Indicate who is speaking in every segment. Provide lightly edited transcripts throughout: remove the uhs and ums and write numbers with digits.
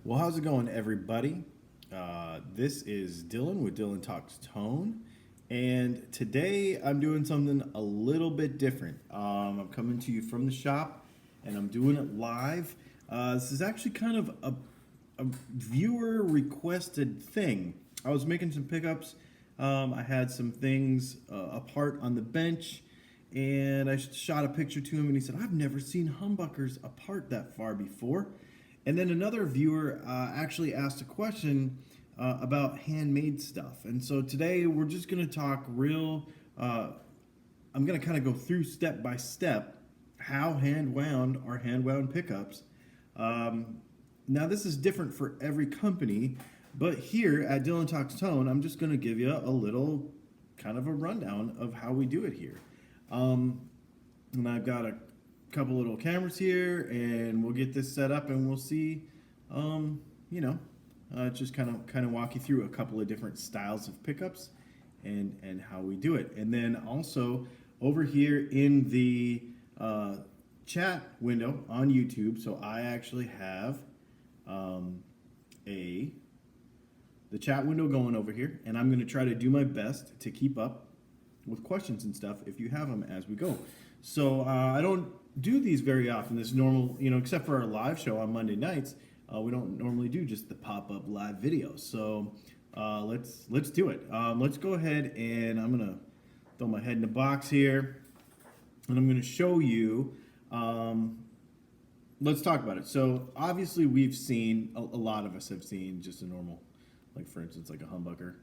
Speaker 1: Well, how's it going, everybody? This is Dylan with Dylan Talks Tone, and today I'm doing something a little bit different. I'm coming to you from the shop, and I'm doing it live. This is actually kind of a viewer requested thing. I was making some pickups. I had some things apart on the bench, and I shot a picture to him, and he said, "I've never seen humbuckers apart that far before." And then another viewer actually asked a question about handmade stuff. And so today we're just going to talk I'm going to kind of go through step by step how hand wound are hand wound pickups. Now this is different for every company, but here at Dylan Talks Tone, I'm just going to give you a little kind of a rundown of how we do it here. And I've got a couple little cameras here, and we'll get this set up, and we'll see, just kind of walk you through a couple of different styles of pickups and how we do it. And then also over here in the chat window on YouTube, so I actually have the chat window going over here, and I'm going to try to do my best to keep up with questions and stuff if you have them as we go. So I don't do these very often. This normal, except for our live show on Monday nights, we don't normally do just the pop-up live videos. So let's do it. Let's go ahead, and I'm gonna throw my head in the box here, and I'm gonna show you. Let's talk about it. So obviously we've seen a lot of us have seen just a normal, like for instance, like a humbucker,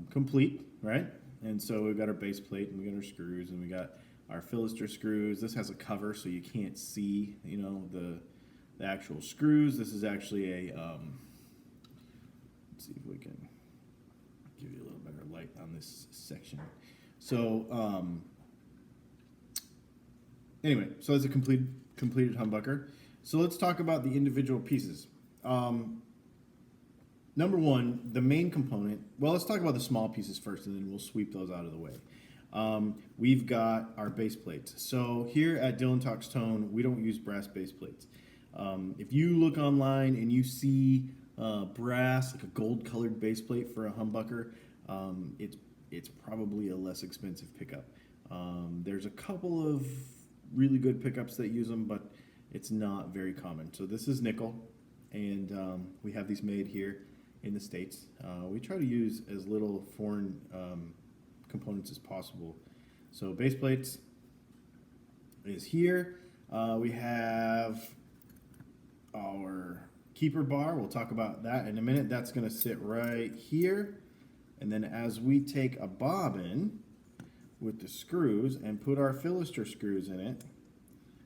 Speaker 1: complete, right? And so we've got our base plate, and we got our screws, and we got our Philister screws. This has a cover so you can't see, the actual screws. This is actually a, let's see if we can give you a little better light on this section. So, anyway, so it's a completed humbucker. So let's talk about the individual pieces. Number one, the main component, well, let's talk about the small pieces first, and then we'll sweep those out of the way. We've got our base plates. So here at Dylan Talks Tone, we don't use brass base plates. If you look online and you see brass, like a gold colored base plate for a humbucker, it's probably a less expensive pickup. There's a couple of really good pickups that use them, but it's not very common. So this is nickel, and we have these made here in the States. We try to use as little foreign components as possible. So base plates is here. We have our keeper bar. We'll talk about that in a minute. That's going to sit right here. And then as we take a bobbin with the screws and put our Philister screws in it,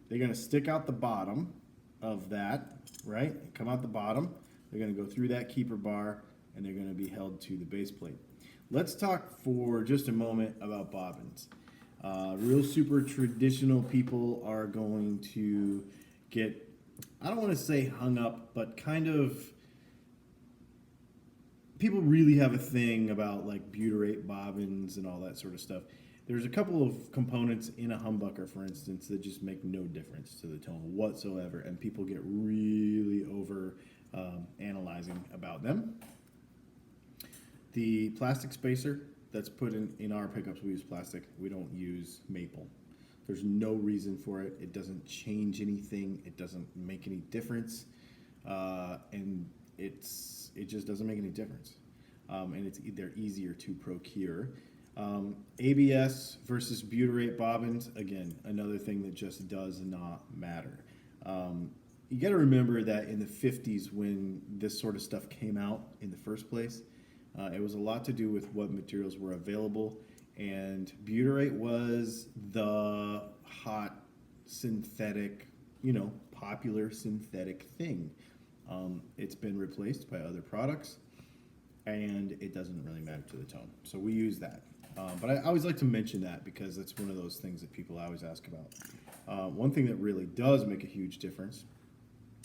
Speaker 1: they're going to stick out the bottom of that, right? Come out the bottom. They're going to go through that keeper bar, and they're going to be held to the base plate. Let's talk for just a moment about bobbins. Real super traditional people are going to get, I don't want to say hung up, but kind of, people really have a thing about like butyrate bobbins and all that sort of stuff. There's a couple of components in a humbucker, for instance, that just make no difference to the tone whatsoever, and people get really over analyzing about them. The plastic spacer that's put in our pickups, we use plastic. We don't use maple. There's no reason for it. It doesn't change anything. It doesn't make any difference, and it just doesn't make any difference. And they're easier to procure. ABS versus butyrate bobbins, again, another thing that just does not matter. You got to remember that in the 50s, when this sort of stuff came out in the first place, it was a lot to do with what materials were available, and butyrate was the hot synthetic, popular synthetic thing. It's been replaced by other products, and it doesn't really matter to the tone. So we use that. But I always like to mention that because it's one of those things that people always ask about. One thing that really does make a huge difference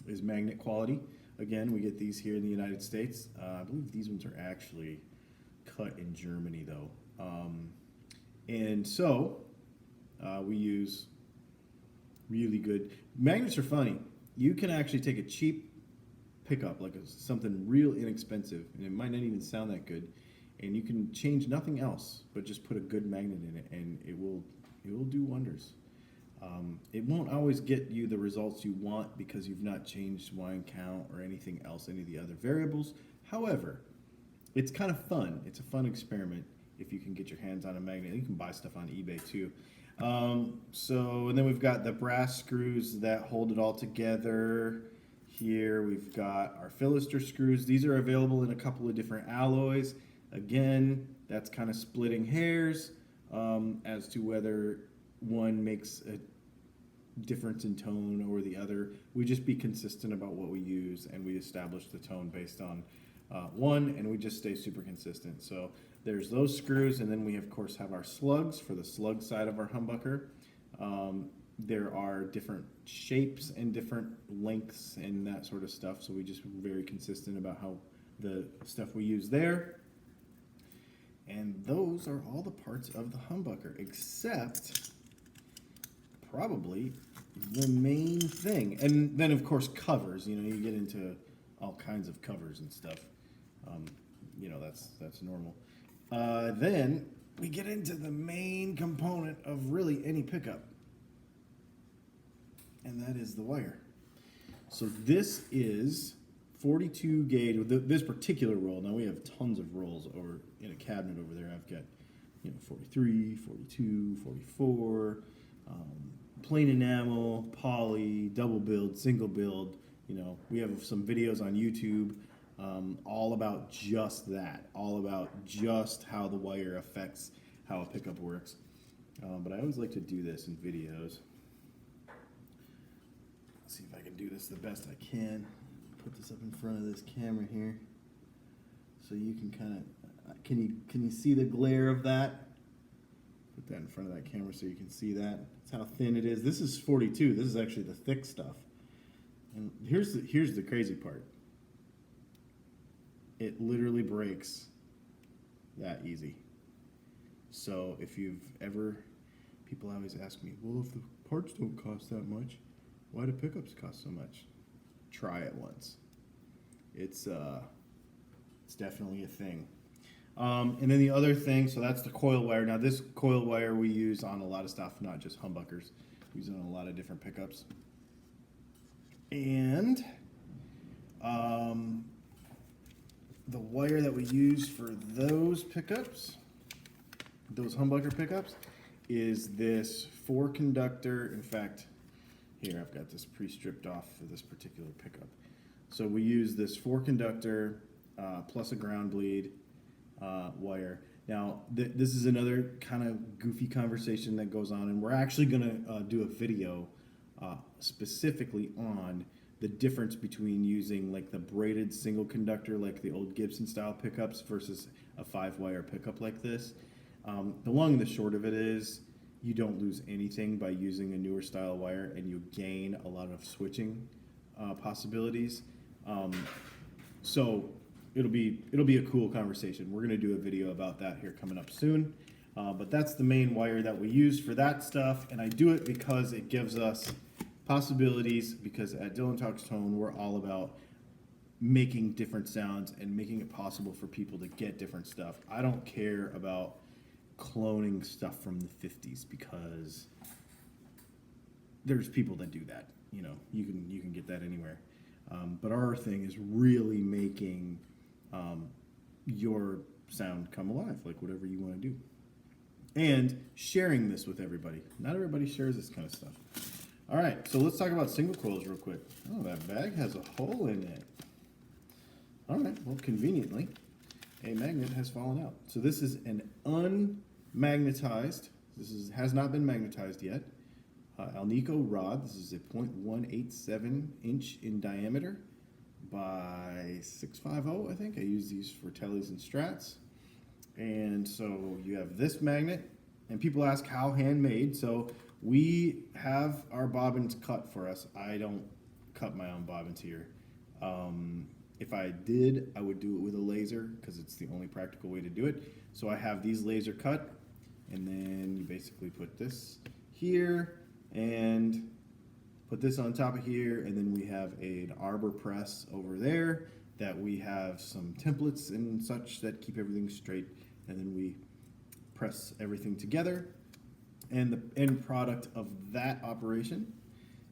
Speaker 1: is magnet quality. Again, we get these here in the United States. I believe these ones are actually cut in Germany, though. And so We use really good magnets. Are funny. You can actually take a cheap pickup, like something real inexpensive, and it might not even sound that good, and you can change nothing else but just put a good magnet in it, and it will do wonders. It won't always get you the results you want because you've not changed wind count or anything else, any of the other variables. However, it's kind of fun. It's a fun experiment if you can get your hands on a magnet. You can buy stuff on eBay too. And then we've got the brass screws that hold it all together. Here we've got our Philister screws. These are available in a couple of different alloys. Again, that's kind of splitting hairs as to whether one makes a difference in tone or the other. We just be consistent about what we use, and we establish the tone based on one, and we just stay super consistent. So there's those screws, and then we of course have our slugs for the slug side of our humbucker. There are different shapes and different lengths and that sort of stuff, so we just very consistent about how the stuff we use there. And those are all the parts of the humbucker, except probably the main thing. And then of course covers, you get into all kinds of covers and stuff. That's normal. Then we get into the main component of really any pickup, and that is the wire. So this is 42 gauge with this particular roll. Now we have tons of rolls over in a cabinet over there. I've got 43, 42, 44, plain enamel, poly, double build, single build. We have some videos on YouTube all about just that, all about just how the wire affects how a pickup works. But I always like to do this in videos. Let's see if I can do this the best I can. Put this up in front of this camera here, so you can kind of can you see the glare of that? Put that in front of that camera so you can see that. That's how thin it is. This is 42. This is actually the thick stuff. And here's the crazy part. It literally breaks that easy. So if you've ever, people always ask me, well, if the parts don't cost that much, why do pickups cost so much? Try it once. It's definitely a thing. And then the other thing, so that's the coil wire. Now this coil wire we use on a lot of stuff, not just humbuckers. We use it on a lot of different pickups. And the wire that we use for those pickups, those humbucker pickups, is this 4-conductor. In fact, here I've got this pre-stripped off for this particular pickup. So we use this 4-conductor plus a ground bleed wire. Now this is another kind of goofy conversation that goes on, and we're actually going to do a video specifically on the difference between using like the braided single conductor, like the old Gibson style pickups, versus a 5-wire pickup like this. The long and the short of it is, you don't lose anything by using a newer style wire, and you gain a lot of switching possibilities. So it'll be a cool conversation. We're gonna do a video about that here coming up soon. But that's the main wire that we use for that stuff, and I do it because it gives us possibilities, because at Dylan Talks Tone, we're all about making different sounds and making it possible for people to get different stuff. I don't care about cloning stuff from the 50s, because there's people that do that. You can get that anywhere. But our thing is really making your sound come alive, like whatever you want to do, and sharing this with everybody. Not everybody shares this kind of stuff. All right, so let's talk about single coils real quick. Oh, that bag has a hole in it. All right, well, conveniently, a magnet has fallen out. So this is an unmagnetized, has not been magnetized yet, Alnico rod. This is a 0.187 inch in diameter by 650, I think. I use these for tellies and strats. And so you have this magnet, and people ask how handmade. So we have our bobbins cut for us. I don't cut my own bobbins here. If I did, I would do it with a laser, because it's the only practical way to do it. So I have these laser cut, and then you basically put this here and put this on top of here, and then we have an arbor press over there that we have some templates and such that keep everything straight, and then we press everything together. And the end product of that operation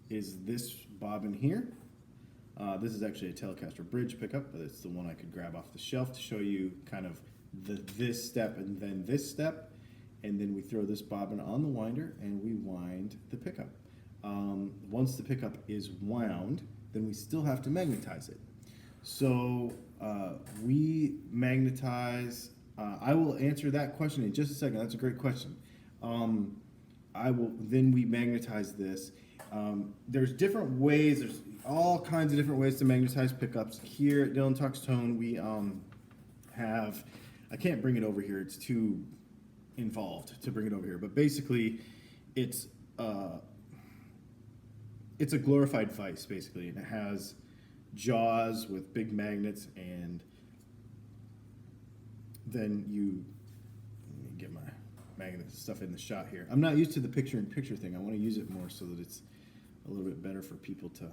Speaker 1: is this bobbin here. This is actually a Telecaster bridge pickup, but it's the one I could grab off the shelf to show you kind of this step and then this step. And then we throw this bobbin on the winder and we wind the pickup. Once the pickup is wound, then we still have to magnetize it. So we magnetize, I will answer that question in just a second. That's a great question. Then we magnetize this. There's different ways, there's all kinds of different ways to magnetize pickups. Here at Dylan Talks Tone, we have, I can't bring it over here, it's too involved to bring it over here, but basically it's a glorified vise, basically, and it has jaws with big magnets, and then let me get my magnet stuff in the shot here. I'm not used to the picture-in-picture thing. I want to use it more so that it's a little bit better for people to, a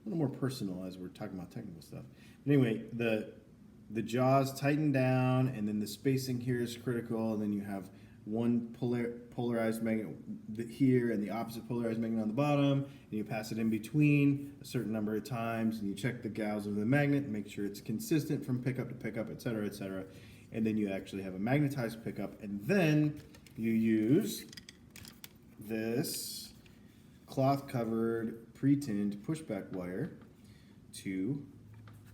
Speaker 1: little more personal as we're talking about technical stuff. Anyway, the jaws tighten down, and then the spacing here is critical, and then you have one polarized magnet here and the opposite polarized magnet on the bottom, and you pass it in between a certain number of times, and you check the gauge of the magnet and make sure it's consistent from pickup to pickup, etc., etc. And then you actually have a magnetized pickup, and then you use this cloth-covered pre-tinned pushback wire to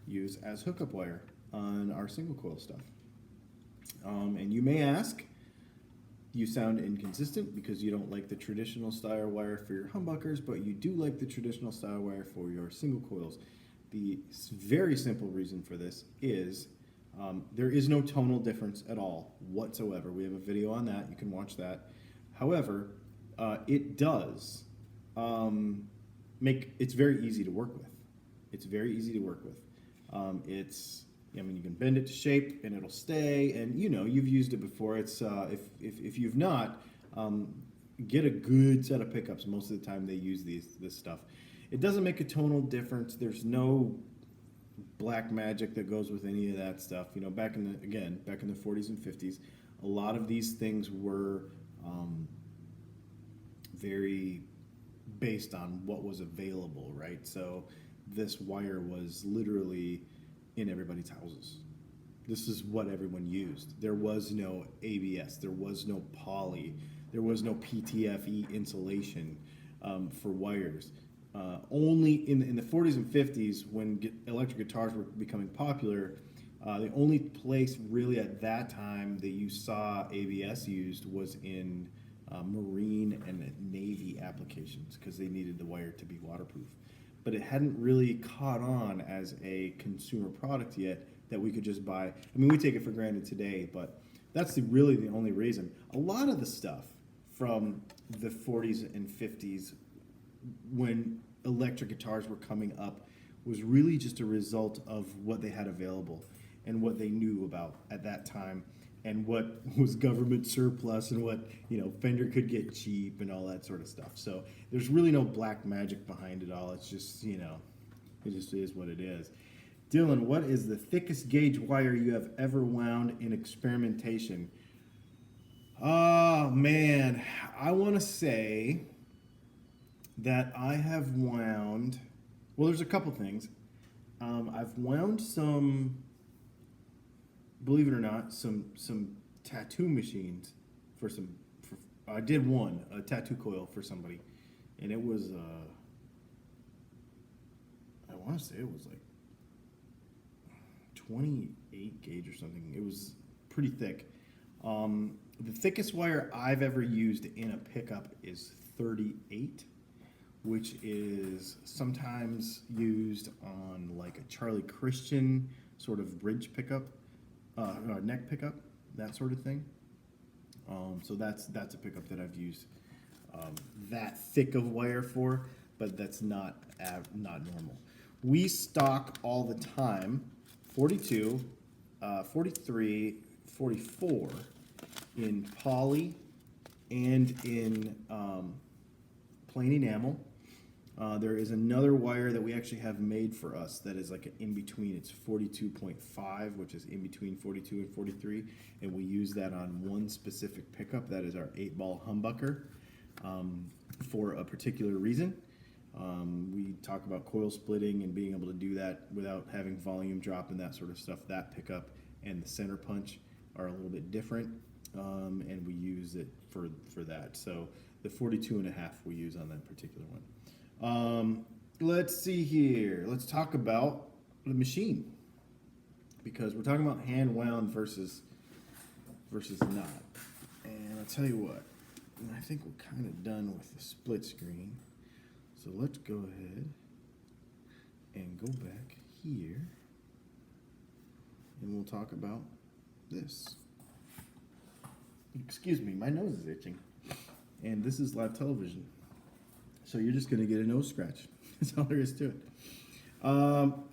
Speaker 1: use as hookup wire on our single coil stuff. And you may ask, you sound inconsistent because you don't like the traditional style wire for your humbuckers, but you do like the traditional style wire for your single coils. The very simple reason for this is there is no tonal difference at all whatsoever. We have a video on that. You can watch that. However, it does it's very easy to work with. It's very easy to work with. I mean, you can bend it to shape and it'll stay, and you know, you've used it before. It's if you've not, get a good set of pickups. Most of the time they use this stuff. It doesn't make a tonal difference. There's no black magic that goes with any of that stuff. You know, back in the 40s and 50s, a lot of these things were very based on what was available, right? So this wire was literally in everybody's houses. This is what everyone used. There was no ABS, there was no poly, there was no PTFE insulation for wires. Only in the 40s and 50s, when electric guitars were becoming popular, the only place really at that time that you saw ABS used was in marine and Navy applications, because they needed the wire to be waterproof. But it hadn't really caught on as a consumer product yet that we could just buy. I mean, we take it for granted today, but that's really the only reason. A lot of the stuff from the 40s and 50s, when electric guitars were coming up, was really just a result of what they had available and what they knew about at that time, and what was government surplus, and what, you know, Fender could get cheap and all that sort of stuff. So there's really no black magic behind it all. It's just, you know, it just is what it is. Dylan, what is the thickest gauge wire you have ever wound in experimentation? Oh man, I want to say that I have wound, well, there's a couple things. I've wound some, believe it or not, some tattoo machines I did a tattoo coil for somebody, and it was I want to say it was like 28 gauge or something. It was pretty thick. The thickest wire I've ever used in a pickup is 38, which is sometimes used on like a Charlie Christian sort of bridge pickup, neck pickup, that sort of thing. So that's a pickup that I've used that thick of wire for, but that's not normal. We stock all the time 42, 43, 44 in poly and in plain enamel. There is another wire that we actually have made for us that is like an in-between. It's 42.5, which is in between 42 and 43, and we use that on one specific pickup. That is our 8-ball humbucker for a particular reason. We talk about coil splitting and being able to do that without having volume drop and that sort of stuff. That pickup and the center punch are a little bit different, and we use it for that. So the 42.5 we use on that particular one. Let's see here. Let's talk about the machine, because we're talking about hand wound versus not. And I'll tell you what, I think we're kind of done with the split screen. So let's go ahead and go back here, and we'll talk about this. Excuse me, my nose is itching. And this is live television. So you're just gonna get a nose scratch. That's all there is to it.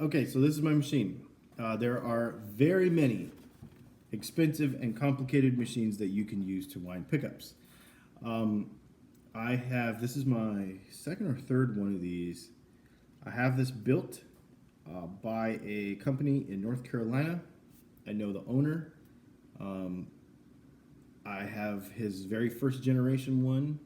Speaker 1: Okay, so this is my machine. There are very many expensive and complicated machines that you can use to wind pickups. This is my second or third one of these. I have this built by a company in North Carolina. I know the owner. I have his very first generation one,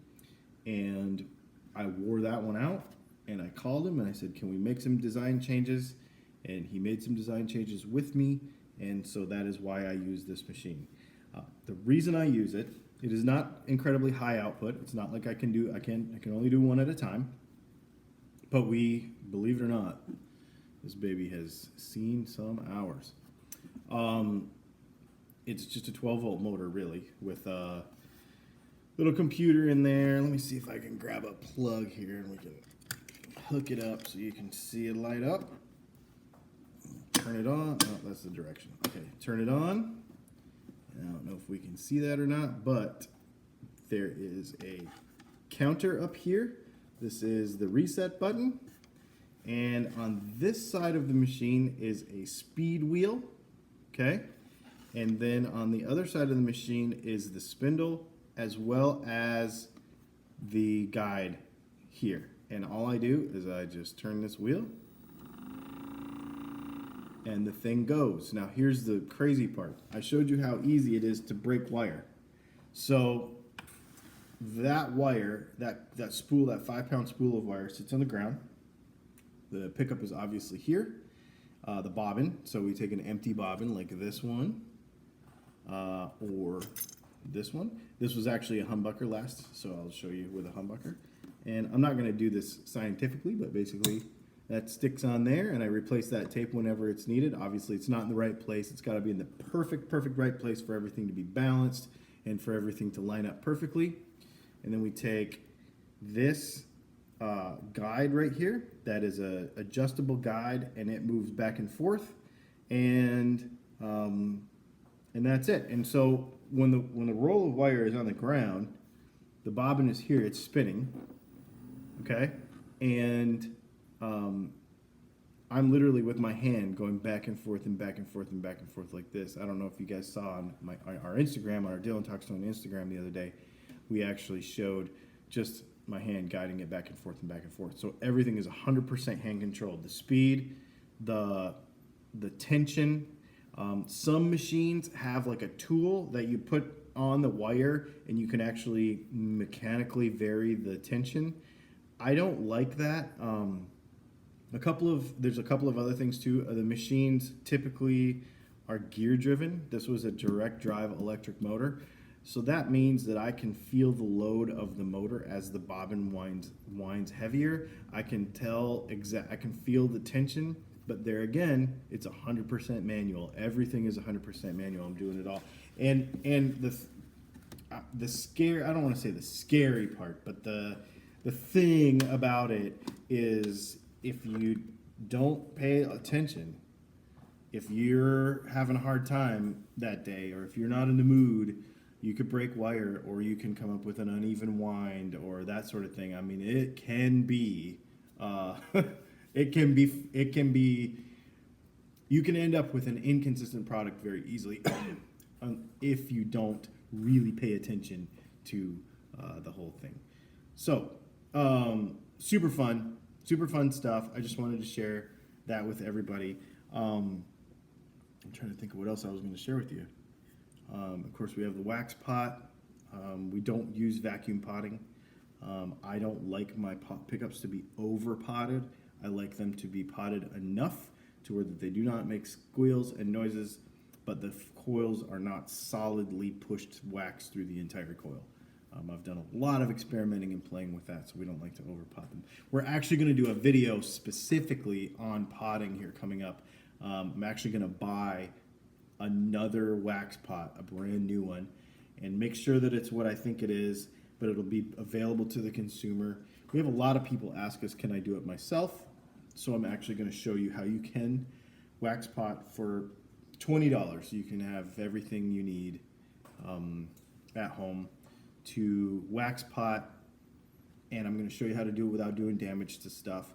Speaker 1: and I wore that one out, and I called him and I said, can we make some design changes? And he made some design changes with me, and so that is why I use this machine. The reason I use it, it is not incredibly high output. It's not like I can only do one at a time. But believe it or not, this baby has seen some hours. It's just a 12-volt motor, really, with a little computer in there. Let me see if I can grab a plug here and we can hook it up so you can see it light up. Turn it on. Oh, that's the direction. Okay, turn it on. I don't know if we can see that or not, but there is a counter up here. This is the reset button. And on this side of the machine is a speed wheel, okay? And then on the other side of the machine is the spindle, as well as the guide here. And all I do is I just turn this wheel and the thing goes. Now here's the crazy part. I showed you how easy it is to break wire. So that wire, that spool, that 5-pound spool of wire sits on the ground. The pickup is obviously here. The bobbin, so we take an empty bobbin like this one, or this one. This was actually a humbucker last, so I'll show you with a humbucker. And I'm not going to do this scientifically, but basically that sticks on there, and I replace that tape whenever it's needed. Obviously, it's not in the right place. It's got to be in the perfect right place for everything to be balanced and for everything to line up perfectly. And then we take this guide right here. That is a adjustable guide, and it moves back and forth, and that's it. And so when the roll of wire is on the ground, the bobbin is here. It's spinning, okay, and I'm literally with my hand going back and forth and back and forth and back and forth like this. I don't know if you guys saw on our Instagram, on our Dylan Talks on Instagram the other day, we actually showed just my hand guiding it back and forth and back and forth. So everything is 100% hand controlled. The speed, the tension. Some machines have like a tool that you put on the wire and you can actually mechanically vary the tension. I don't like that. There's a couple of other things too. The machines typically are gear driven. This was a direct drive electric motor. So that means that I can feel the load of the motor as the bobbin winds heavier. I can feel the tension, but there again, it's 100% manual. Everything is 100% manual. I'm doing it all. And the scary, I don't want to say the scary part, but the thing about it is if you don't pay attention, if you're having a hard time that day, or if you're not in the mood, you could break wire, or you can come up with an uneven wind, or that sort of thing. I mean, it can be, you can end up with an inconsistent product very easily if you don't really pay attention to the whole thing. So, super fun stuff. I just wanted to share that with everybody. I'm trying to think of what else I was going to share with you. Of course, we have the wax pot. We don't use vacuum potting. I don't like my pickups to be over potted. I like them to be potted enough to where they do not make squeals and noises, but the coils are not solidly pushed wax through the entire coil. I've done a lot of experimenting and playing with that, so we don't like to over pot them. We're actually going to do a video specifically on potting here coming up. I'm actually going to buy another wax pot, a brand new one, and make sure that it's what I think it is, but it'll be available to the consumer. We have a lot of people ask us, can I do it myself? So I'm actually going to show you how you can wax pot for $20. You can have everything you need at home to wax pot, and I'm going to show you how to do it without doing damage to stuff.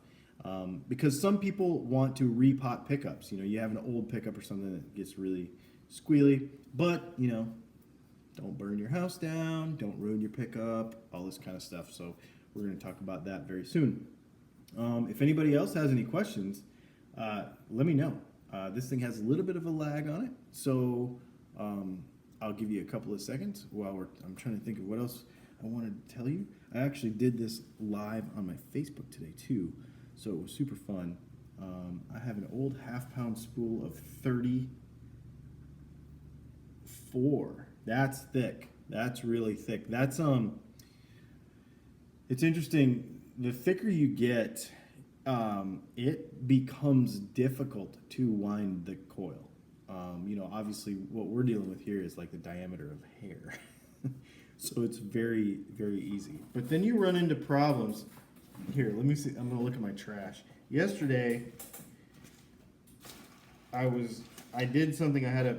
Speaker 1: Because some people want to repot pickups. You know, you have an old pickup or something that gets really squealy, but you know, don't burn your house down, don't ruin your pickup, all this kind of stuff. So we're going to talk about that very soon. If anybody else has any questions, let me know. This thing has a little bit of a lag on it, so I'll give you a couple of seconds while I'm trying to think of what else I wanted to tell you. I actually did this live on my Facebook today too, so it was super fun. I have an old half-pound spool of 34. That's thick. That's really thick. That's it's interesting. The thicker you get, it becomes difficult to wind the coil. You know, obviously what we're dealing with here is like the diameter of hair. So it's very, very easy. But then you run into problems. Here, let me see. I'm gonna look at my trash. Yesterday, I did something. I had a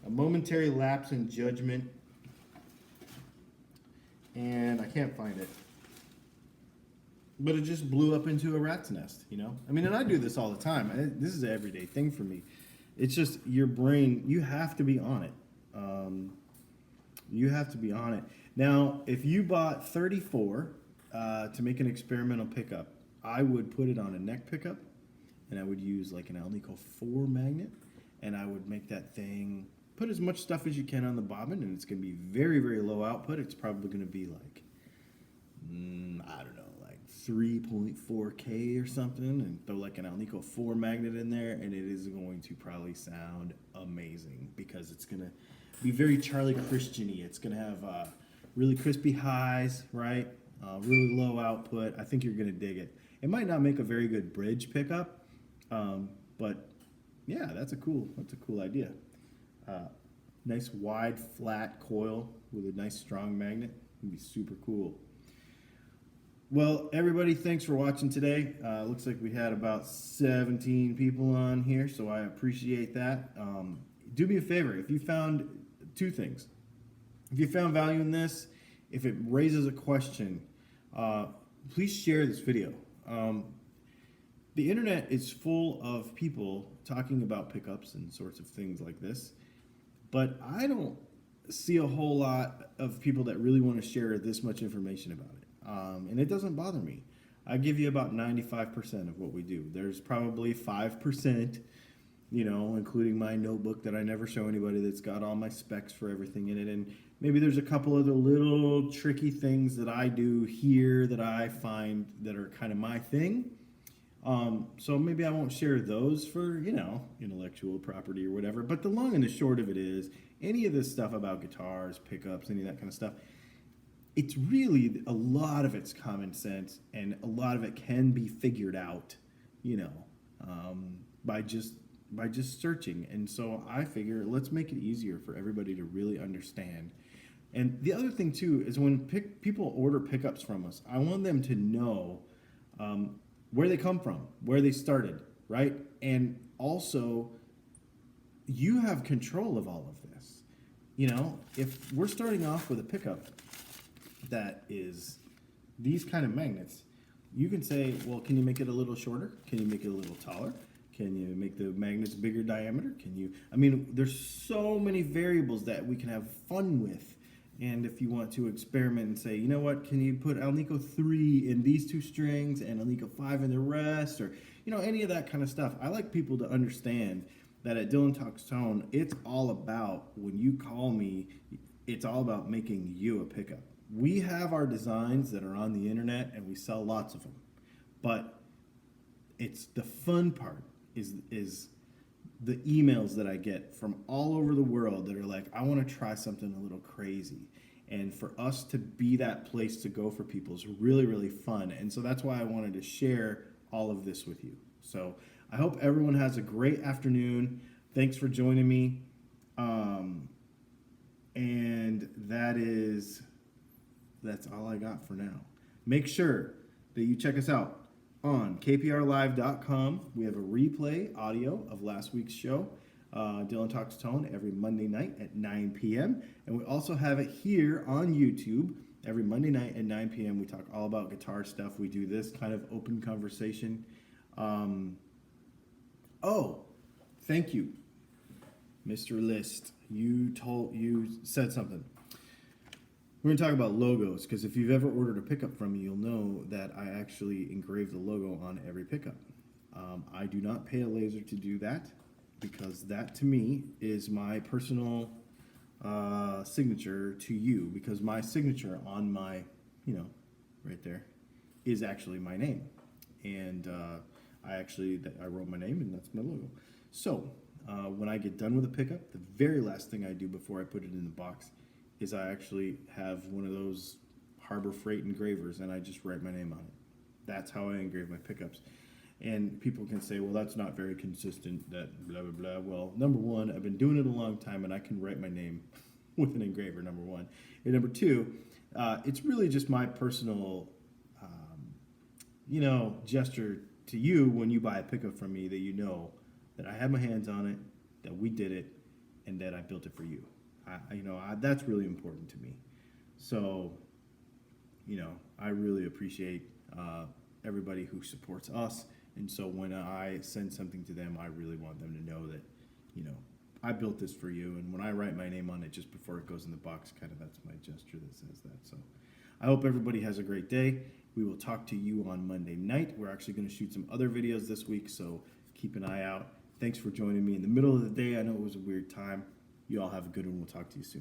Speaker 1: momentary lapse in judgment, and I can't find it. But it just blew up into a rat's nest, you know? I mean, and I do this all the time. This is an everyday thing for me. It's just your brain, you have to be on it. You have to be on it. Now, if you bought 34 to make an experimental pickup, I would put it on a neck pickup, and I would use like an Alnico 4 magnet, and I would make that thing, put as much stuff as you can on the bobbin, and it's going to be very, very low output. It's probably going to be like, I don't know, like 3.4K or something, and throw like an Alnico 4 magnet in there, and it is going to probably sound amazing because it's going to be very Charlie Christian-y. It's going to have really crispy highs, right? Really low output. I think you're going to dig it. It might not make a very good bridge pickup, but yeah, that's a cool idea. Nice wide flat coil with a nice strong magnet would be super cool. Well, everybody, thanks for watching today. Looks like we had about 17 people on here, so I appreciate that. Do me a favor, if you found two things. If you found value in this, if it raises a question, please share this video. The internet is full of people talking about pickups and sorts of things like this, but I don't see a whole lot of people that really want to share this much information about it. And it doesn't bother me. I give you about 95% of what we do. There's probably 5%, you know, including my notebook that I never show anybody, that's got all my specs for everything in it. And maybe there's a couple other little tricky things that I do here that I find that are kind of my thing. So maybe I won't share those for, you know, intellectual property or whatever. But the long and the short of it is, any of this stuff about guitars, pickups, any of that kind of stuff, it's really, a lot of it's common sense, and a lot of it can be figured out, you know, by just searching. And so I figure, let's make it easier for everybody to really understand. And the other thing too is, when people order pickups from us, I want them to know where they come from, where they started, right? And also, you have control of all of this. You know, if we're starting off with a pickup that is these kind of magnets, you can say, well, can you make it a little shorter? Can you make it a little taller? Can you make the magnets bigger diameter? Can you, I mean, there's so many variables that we can have fun with And if you want to experiment and say, you know what, can you put Alnico 3 in these two strings and Alnico 5 in the rest, or, you know, any of that kind of stuff. I like people to understand that at Dylan Talks Tone, it's all about, when you call me, it's all about making you a pickup. We have our designs that are on the internet and we sell lots of them. But it's the fun part is the emails that I get from all over the world that are like, I want to try something a little crazy. And for us to be that place to go for people is really, really fun. And so that's why I wanted to share all of this with you. So I hope everyone has a great afternoon. Thanks for joining me. And that's all I got for now. Make sure that you check us out on kprlive.com. We have a replay audio of last week's show, Dylan Talks Tone, every Monday night at 9 p.m. And we also have it here on YouTube every Monday night at 9 p.m. We talk all about guitar stuff. We do this kind of open conversation. Thank you, Mr. List. You said something. We're going to talk about logos, because if you've ever ordered a pickup from me, you'll know that I actually engrave the logo on every pickup. I do not pay a laser to do that, because that to me is my personal signature to you, because my signature on my, right there, is actually my name. And I wrote my name, and that's my logo. So when I get done with a pickup, the very last thing I do before I put it in the box is I actually have one of those Harbor Freight engravers, and I just write my name on it. That's how I engrave my pickups. And people can say, well, that's not very consistent, that blah, blah, blah. Well, number one, I've been doing it a long time, and I can write my name with an engraver, number one. And number two, it's really just my personal, gesture to you when you buy a pickup from me, that you know that I had my hands on it, that we did it, and that I built it for you. That's really important to me. So, I really appreciate everybody who supports us. And so when I send something to them, I really want them to know that, I built this for you. And when I write my name on it just before it goes in the box, kind of that's my gesture that says that. So I hope everybody has a great day. We will talk to you on Monday night. We're actually going to shoot some other videos this week, so keep an eye out. Thanks for joining me in the middle of the day. I know it was a weird time. You all have a good one. We'll talk to you soon.